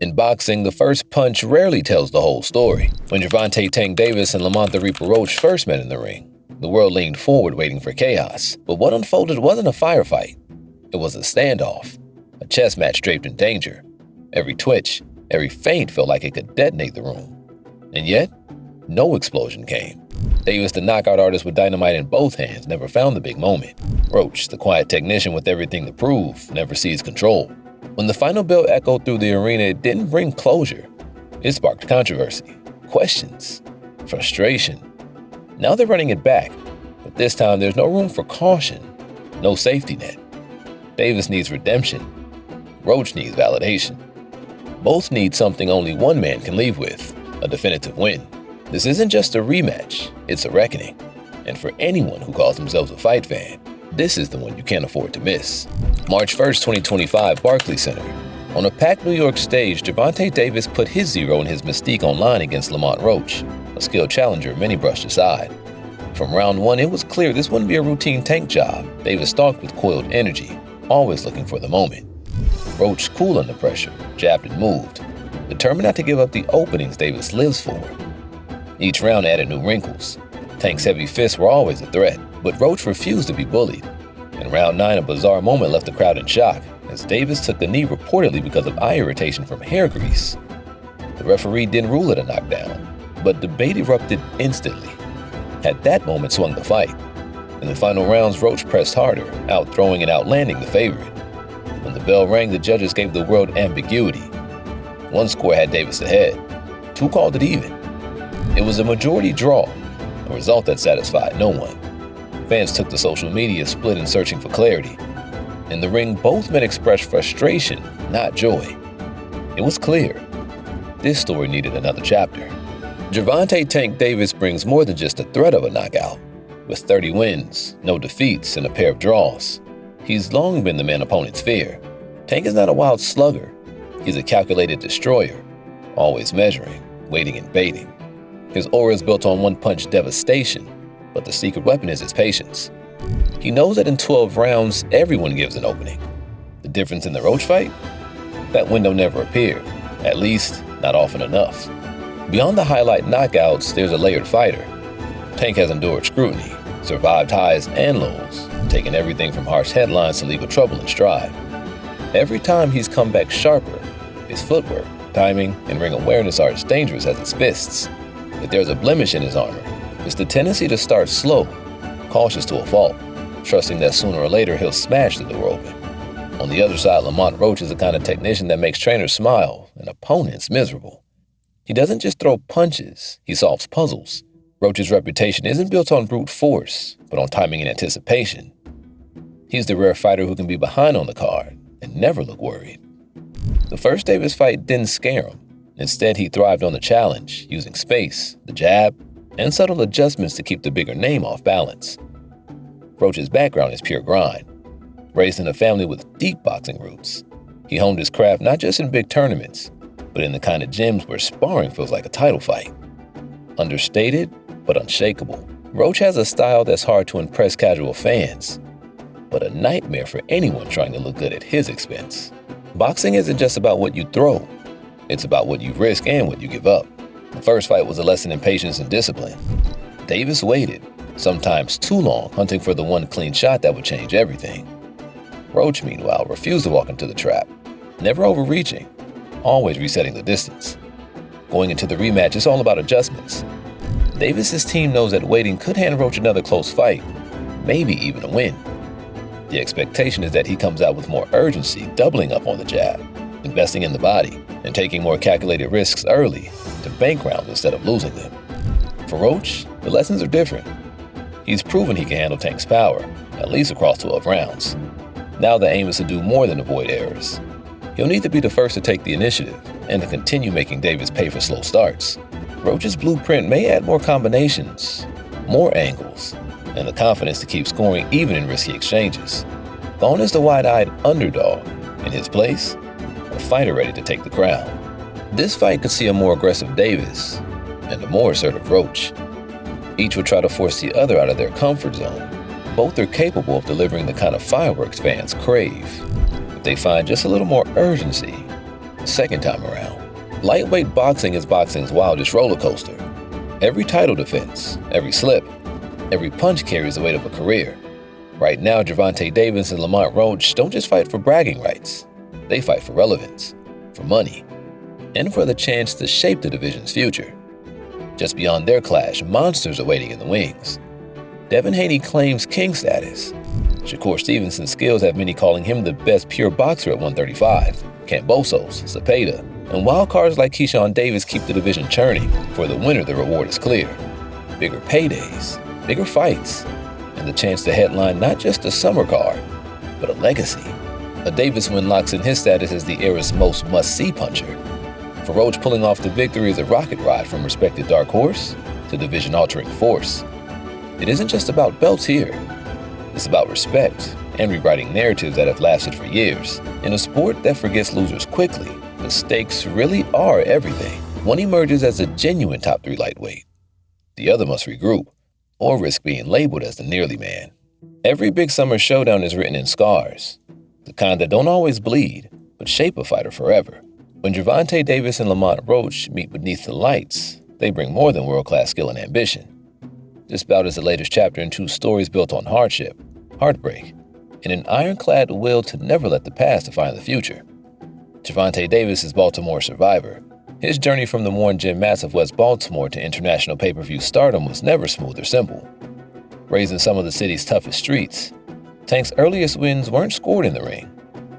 In boxing, the first punch rarely tells the whole story. When Gervonta Tank Davis and Lamont the Reaper Roach first met in the ring, the world leaned forward waiting for chaos. But what unfolded wasn't a firefight. It was a standoff, a chess match draped in danger. Every twitch, every feint felt like it could detonate the room. And yet, no explosion came. Davis, the knockout artist with dynamite in both hands, never found the big moment. Roach, the quiet technician with everything to prove, never seized control. When the final bell echoed through the arena, it didn't bring closure. It sparked controversy, questions, frustration. Now they're running it back, but this time there's no room for caution, no safety net. Davis needs redemption. Roach needs validation. Both need something only one man can leave with, a definitive win. This isn't just a rematch, it's a reckoning. And for anyone who calls themselves a fight fan, this is the one you can't afford to miss. March 1st, 2025, Barclays Center. On a packed New York stage, Gervonta Davis put his zero and his mystique on line against Lamont Roach, a skilled challenger many brushed aside. From round one, it was clear this wouldn't be a routine tank job. Davis stalked with coiled energy, always looking for the moment. Roach, cool under pressure, jabbed and moved, determined not to give up the openings Davis lives for. Each round added new wrinkles. Tank's heavy fists were always a threat, but Roach refused to be bullied. In round 9, a bizarre moment left the crowd in shock as Davis took the knee reportedly because of eye irritation from hair grease. The referee didn't rule it a knockdown, but debate erupted instantly. Had that moment swung the fight. In the final rounds, Roach pressed harder, outthrowing and outlanding the favorite. When the bell rang, the judges gave the world ambiguity. One score had Davis ahead. Two called it even. It was a majority draw, a result that satisfied no one. Fans took to social media, split and searching for clarity. In the ring, both men expressed frustration, not joy. It was clear. This story needed another chapter. Gervonta Tank Davis brings more than just the threat of a knockout. With 30 wins, no defeats, and a pair of draws, he's long been the man opponents fear. Tank is not a wild slugger. He's a calculated destroyer, always measuring, waiting and baiting. His aura is built on one-punch devastation, but the secret weapon is his patience. He knows that in 12 rounds, everyone gives an opening. The difference in the Roach fight? That window never appeared, at least not often enough. Beyond the highlight knockouts, there's a layered fighter. Tank has endured scrutiny, survived highs and lows, taken everything from harsh headlines to legal trouble in stride. Every time he's come back sharper, his footwork, timing, and ring awareness are as dangerous as his fists. If there's a blemish in his armor, it's the tendency to start slow, cautious to a fault, trusting that sooner or later he'll smash the door open. On the other side, Lamont Roach is the kind of technician that makes trainers smile and opponents miserable. He doesn't just throw punches, he solves puzzles. Roach's reputation isn't built on brute force, but on timing and anticipation. He's the rare fighter who can be behind on the card and never look worried. The first Davis fight didn't scare him. Instead, he thrived on the challenge, using space, the jab, and subtle adjustments to keep the bigger name off balance. Roach's background is pure grind. Raised in a family with deep boxing roots, he honed his craft not just in big tournaments, but in the kind of gyms where sparring feels like a title fight. Understated, but unshakable, Roach has a style that's hard to impress casual fans, but a nightmare for anyone trying to look good at his expense. Boxing isn't just about what you throw, it's about what you risk and what you give up. The first fight was a lesson in patience and discipline. Davis waited, sometimes too long, hunting for the one clean shot that would change everything. Roach, meanwhile, refused to walk into the trap, never overreaching, always resetting the distance. Going into the rematch, it's all about adjustments. Davis's team knows that waiting could hand Roach another close fight, maybe even a win. The expectation is that he comes out with more urgency, doubling up on the jab, investing in the body, and taking more calculated risks early to bank rounds instead of losing them. For Roach, the lessons are different. He's proven he can handle Tank's power, at least across 12 rounds. Now the aim is to do more than avoid errors. He'll need to be the first to take the initiative and to continue making Davis pay for slow starts. Roach's blueprint may add more combinations, more angles, and the confidence to keep scoring even in risky exchanges. Gone is the wide-eyed underdog. In his place, a fighter ready to take the crown. This fight could see a more aggressive Davis and a more assertive Roach. Each will try to force the other out of their comfort zone. Both are capable of delivering the kind of fireworks fans crave. If they find just a little more urgency, Second time around, lightweight boxing is boxing's wildest roller coaster. Every title defense, every slip, every punch carries the weight of a career. Right now, Gervonta Davis and Lamont Roach don't just fight for bragging rights. They fight for relevance, for money, and for the chance to shape the division's future. Just beyond their clash, monsters are waiting in the wings. Devin Haney claims king status. Shakur Stevenson's skills have many calling him the best pure boxer at 135. Kambosos, Cepeda, and wildcards like Keyshawn Davis keep the division churning. For the winner, the reward is clear. Bigger paydays, bigger fights, and the chance to headline not just a summer card, but a legacy. A Davis win locks in his status as the era's most must-see puncher. For Roach, pulling off the victory is a rocket ride from respected dark horse to division-altering force. It isn't just about belts here. It's about respect and rewriting narratives that have lasted for years. In a sport that forgets losers quickly, the stakes really are everything. One emerges as a genuine top 3 lightweight. The other must regroup, or risk being labeled as the nearly man. Every big summer showdown is written in scars, the kind that don't always bleed, but shape a fighter forever. When Gervonta Davis and Lamont Roach meet beneath the lights, they bring more than world-class skill and ambition. This bout is the latest chapter in 2 stories built on hardship, heartbreak, and an ironclad will to never let the past define the future. Gervonta Davis is Baltimore's survivor. His journey from the Warren Gym Mats of West Baltimore to international pay-per-view stardom was never smooth or simple. Raised in some of the city's toughest streets, Tank's earliest wins weren't scored in the ring,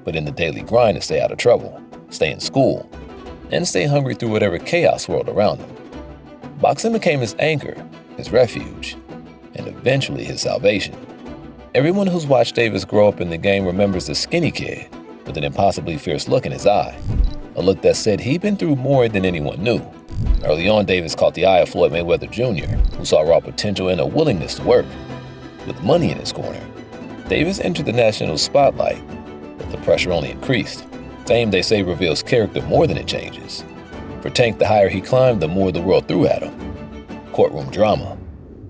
but in the daily grind to stay out of trouble, stay in school, and stay hungry through whatever chaos swirled around him. Boxing became his anchor, his refuge, and eventually his salvation. Everyone who's watched Davis grow up in the game remembers the skinny kid with an impossibly fierce look in his eye, a look that said he'd been through more than anyone knew. Early on, Davis caught the eye of Floyd Mayweather Jr., who saw raw potential and a willingness to work. With money in his corner, Davis entered the national spotlight, but the pressure only increased. Fame, they say, reveals character more than it changes. For Tank, the higher he climbed, the more the world threw at him. Courtroom drama,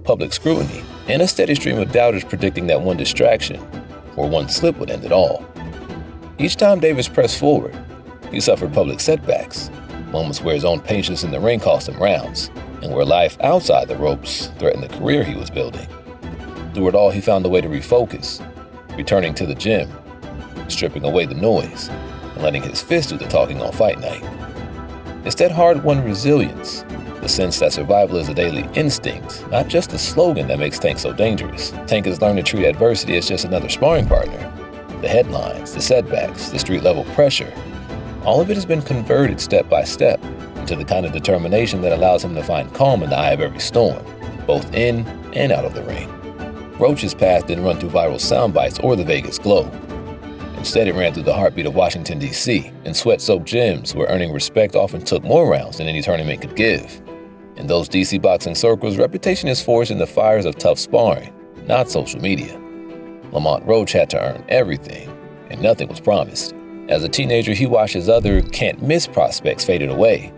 public scrutiny, and a steady stream of doubters predicting that one distraction or one slip would end it all. Each time Davis pressed forward, he suffered public setbacks, moments where his own patience in the ring cost him rounds, and where life outside the ropes threatened the career he was building. Through it all, he found a way to refocus, returning to the gym, stripping away the noise, and letting his fist do the talking on fight night. It's that hard-won resilience, the sense that survival is a daily instinct, not just a slogan, that makes Tank so dangerous. Tank has learned to treat adversity as just another sparring partner. The headlines, the setbacks, the street-level pressure, all of it has been converted step by step into the kind of determination that allows him to find calm in the eye of every storm, both in and out of the ring. Roach's path didn't run through viral sound bites or the Vegas glow. Instead, it ran through the heartbeat of Washington, D.C., in sweat-soaked gyms where earning respect often took more rounds than any tournament could give. In those D.C. boxing circles, reputation is forged in the fires of tough sparring, not social media. Lamont Roach had to earn everything, and nothing was promised. As a teenager, he watched his other can't-miss prospects faded away,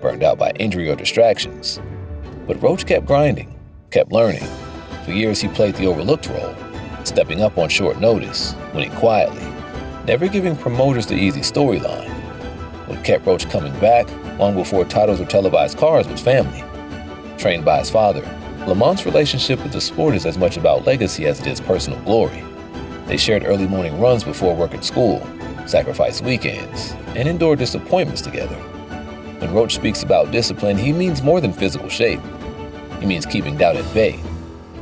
burned out by injury or distractions. But Roach kept grinding, kept learning. For years, he played the overlooked role, stepping up on short notice, winning quietly, never giving promoters the easy storyline. What kept Roach coming back, long before titles or televised cards, was family. Trained by his father, Lamont's relationship with the sport is as much about legacy as it is personal glory. They shared early morning runs before work at school, sacrificed weekends, and endured disappointments together. When Roach speaks about discipline, he means more than physical shape. He means keeping doubt at bay,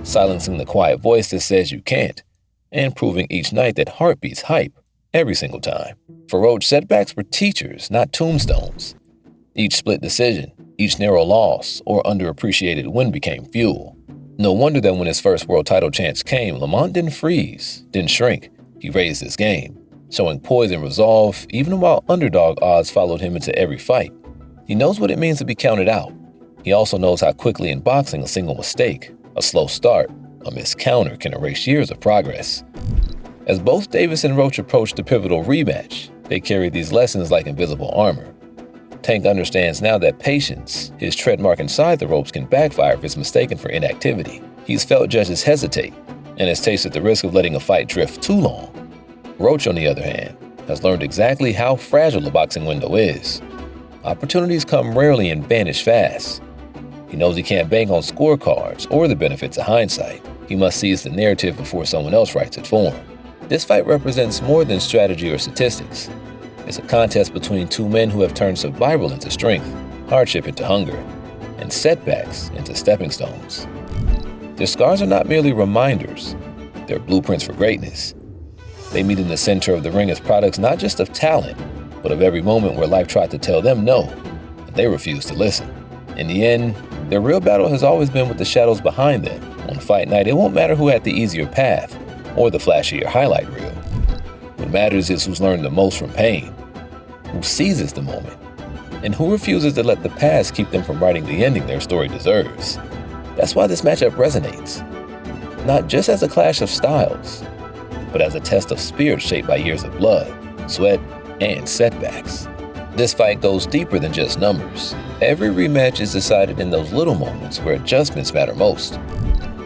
silencing the quiet voice that says you can't, and proving each night that heart beats hype every single time. For Roach, setbacks were teachers, not tombstones. Each split decision, each narrow loss, or underappreciated win became fuel. No wonder that when his first world title chance came, Lamont didn't freeze, didn't shrink. He raised his game, showing poise and resolve even while underdog odds followed him into every fight. He knows what it means to be counted out. He also knows how quickly in boxing a single mistake, a slow start, a missed counter can erase years of progress. As both Davis and Roach approach the pivotal rematch, they carry these lessons like invisible armor. Tank understands now that patience, his trademark inside the ropes, can backfire if it's mistaken for inactivity. He's felt judges hesitate and has tasted the risk of letting a fight drift too long. Roach, on the other hand, has learned exactly how fragile the boxing window is. Opportunities come rarely and vanish fast. He knows he can't bank on scorecards or the benefits of hindsight. He must seize the narrative before someone else writes it for him. This fight represents more than strategy or statistics. It's a contest between two men who have turned survival into strength, hardship into hunger, and setbacks into stepping stones. Their scars are not merely reminders, they're blueprints for greatness. They meet in the center of the ring as products not just of talent, but of every moment where life tried to tell them no, and they refused to listen. In the end, their real battle has always been with the shadows behind them. On fight night, it won't matter who had the easier path or the flashier highlight reel. What matters is who's learned the most from pain, who seizes the moment, and who refuses to let the past keep them from writing the ending their story deserves. That's why this matchup resonates, not just as a clash of styles, but as a test of spirit shaped by years of blood, sweat, and setbacks. This fight goes deeper than just numbers. Every rematch is decided in those little moments where adjustments matter most.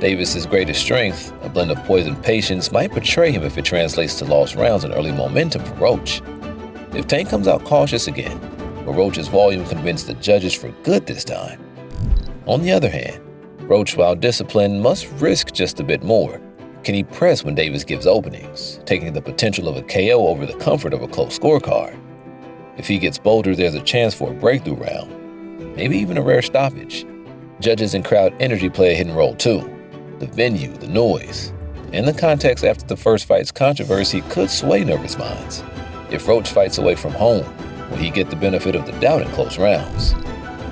Davis's greatest strength, a blend of poisoned patience, might betray him if it translates to lost rounds and early momentum for Roach. If Tank comes out cautious again, will Roach's volume convince the judges for good this time? On the other hand, Roach, while disciplined, must risk just a bit more. Can he press when Davis gives openings, taking the potential of a KO over the comfort of a close scorecard? If he gets bolder, there's a chance for a breakthrough round, maybe even a rare stoppage. Judges and crowd energy play a hidden role too. The venue, the noise, and the context after the first fight's controversy could sway nervous minds. If Roach fights away from home, will he get the benefit of the doubt in close rounds?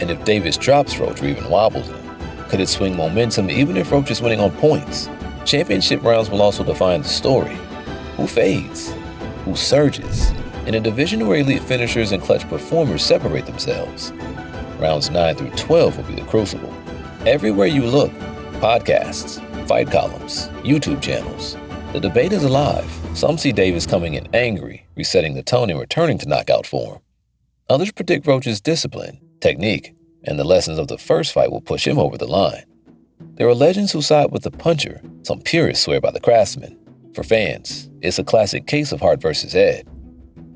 And if Davis drops Roach or even wobbles him, could it swing momentum even if Roach is winning on points? Championship rounds will also define the story. Who fades? Who surges? In a division where elite finishers and clutch performers separate themselves, rounds 9 through 12 will be the crucible. Everywhere you look, podcasts, fight columns, YouTube channels, the debate is alive. Some see Davis coming in angry, resetting the tone and returning to knockout form. Others predict Roach's discipline, technique, and the lessons of the first fight will push him over the line. There are legends who side with the puncher, some purists swear by the craftsman. For fans, it's a classic case of heart versus head.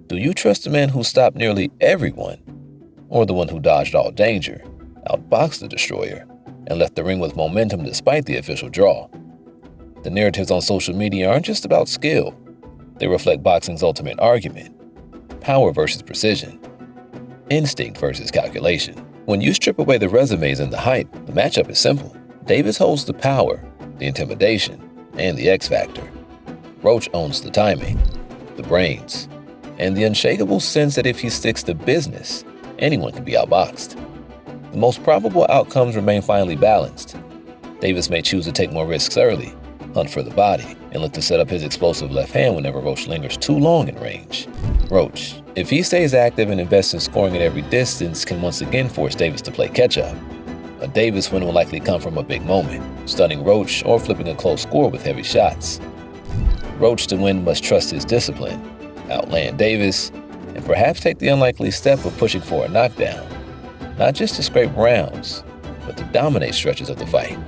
Do you trust the man who stopped nearly everyone, or the one who dodged all danger, outboxed the destroyer, and left the ring with momentum despite the official draw? The narratives on social media aren't just about skill. They reflect boxing's ultimate argument: power versus precision, instinct versus calculation. When you strip away the resumes and the hype, the matchup is simple. Davis holds the power, the intimidation, and the X factor. Roach owns the timing, the brains, and the unshakable sense that if he sticks to business, anyone can be outboxed. The most probable outcomes remain finely balanced. Davis may choose to take more risks early, hunt for the body, and look to set up his explosive left hand whenever Roach lingers too long in range. Roach, if he stays active and invests in scoring at every distance, can once again force Davis to play catch-up. A Davis win will likely come from a big moment, stunning Roach or flipping a close score with heavy shots. Roach to win must trust his discipline, outland Davis, and perhaps take the unlikely step of pushing for a knockdown, not just to scrape rounds, but to dominate stretches of the fight.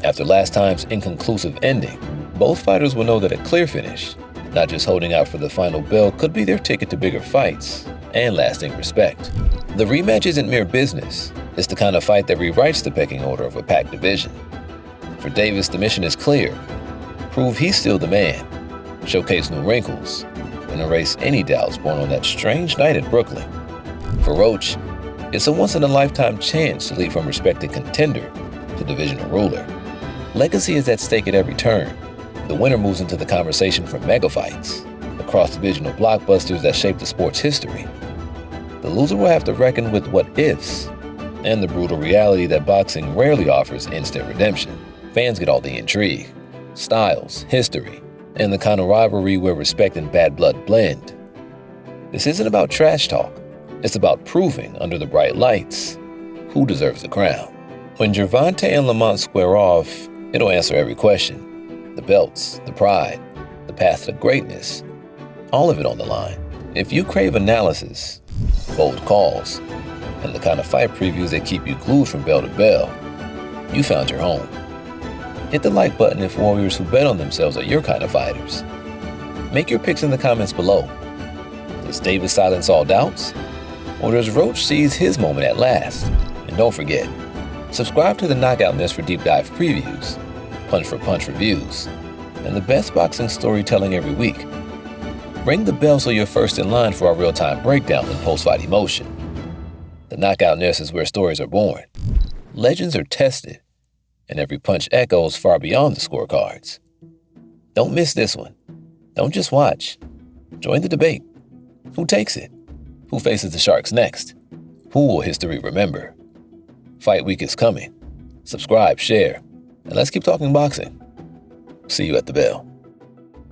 After last time's inconclusive ending, both fighters will know that a clear finish, not just holding out for the final bell, could be their ticket to bigger fights and lasting respect. The rematch isn't mere business. It's the kind of fight that rewrites the pecking order of a packed division. For Davis, the mission is clear: prove he's still the man, showcase new wrinkles, and erase any doubts born on that strange night at Brooklyn. For Roach, it's a once-in-a-lifetime chance to leap from respected contender to divisional ruler. Legacy is at stake at every turn. The winner moves into the conversation for mega fights, the cross-divisional blockbusters that shape the sport's history. The loser will have to reckon with what-ifs and the brutal reality that boxing rarely offers instant redemption. Fans get all the intrigue, styles, history, and the kind of rivalry where respect and bad blood blend. This isn't about trash talk. It's about proving, under the bright lights, who deserves the crown. When Gervonta and Lamont square off, it'll answer every question. The belts, the pride, the path to greatness, all of it on the line. If you crave analysis, bold calls, and the kind of fight previews that keep you glued from bell to bell, you found your home. Hit the like button if warriors who bet on themselves are your kind of fighters. Make your picks in the comments below. Does Davis silence all doubts? Or does Roach seize his moment at last? And don't forget, subscribe to the Knockout Nest for deep dive previews, punch for punch reviews, and the best boxing storytelling every week. Ring the bell so you're first in line for our real-time breakdown and post-fight emotion. The Knockout Nest is where stories are born, legends are tested, and every punch echoes far beyond the scorecards. Don't miss this one. Don't just watch. Join the debate. Who takes it? Who faces the Sharks next? Who will history remember? Fight week is coming. Subscribe, share, and let's keep talking boxing. See you at the bell.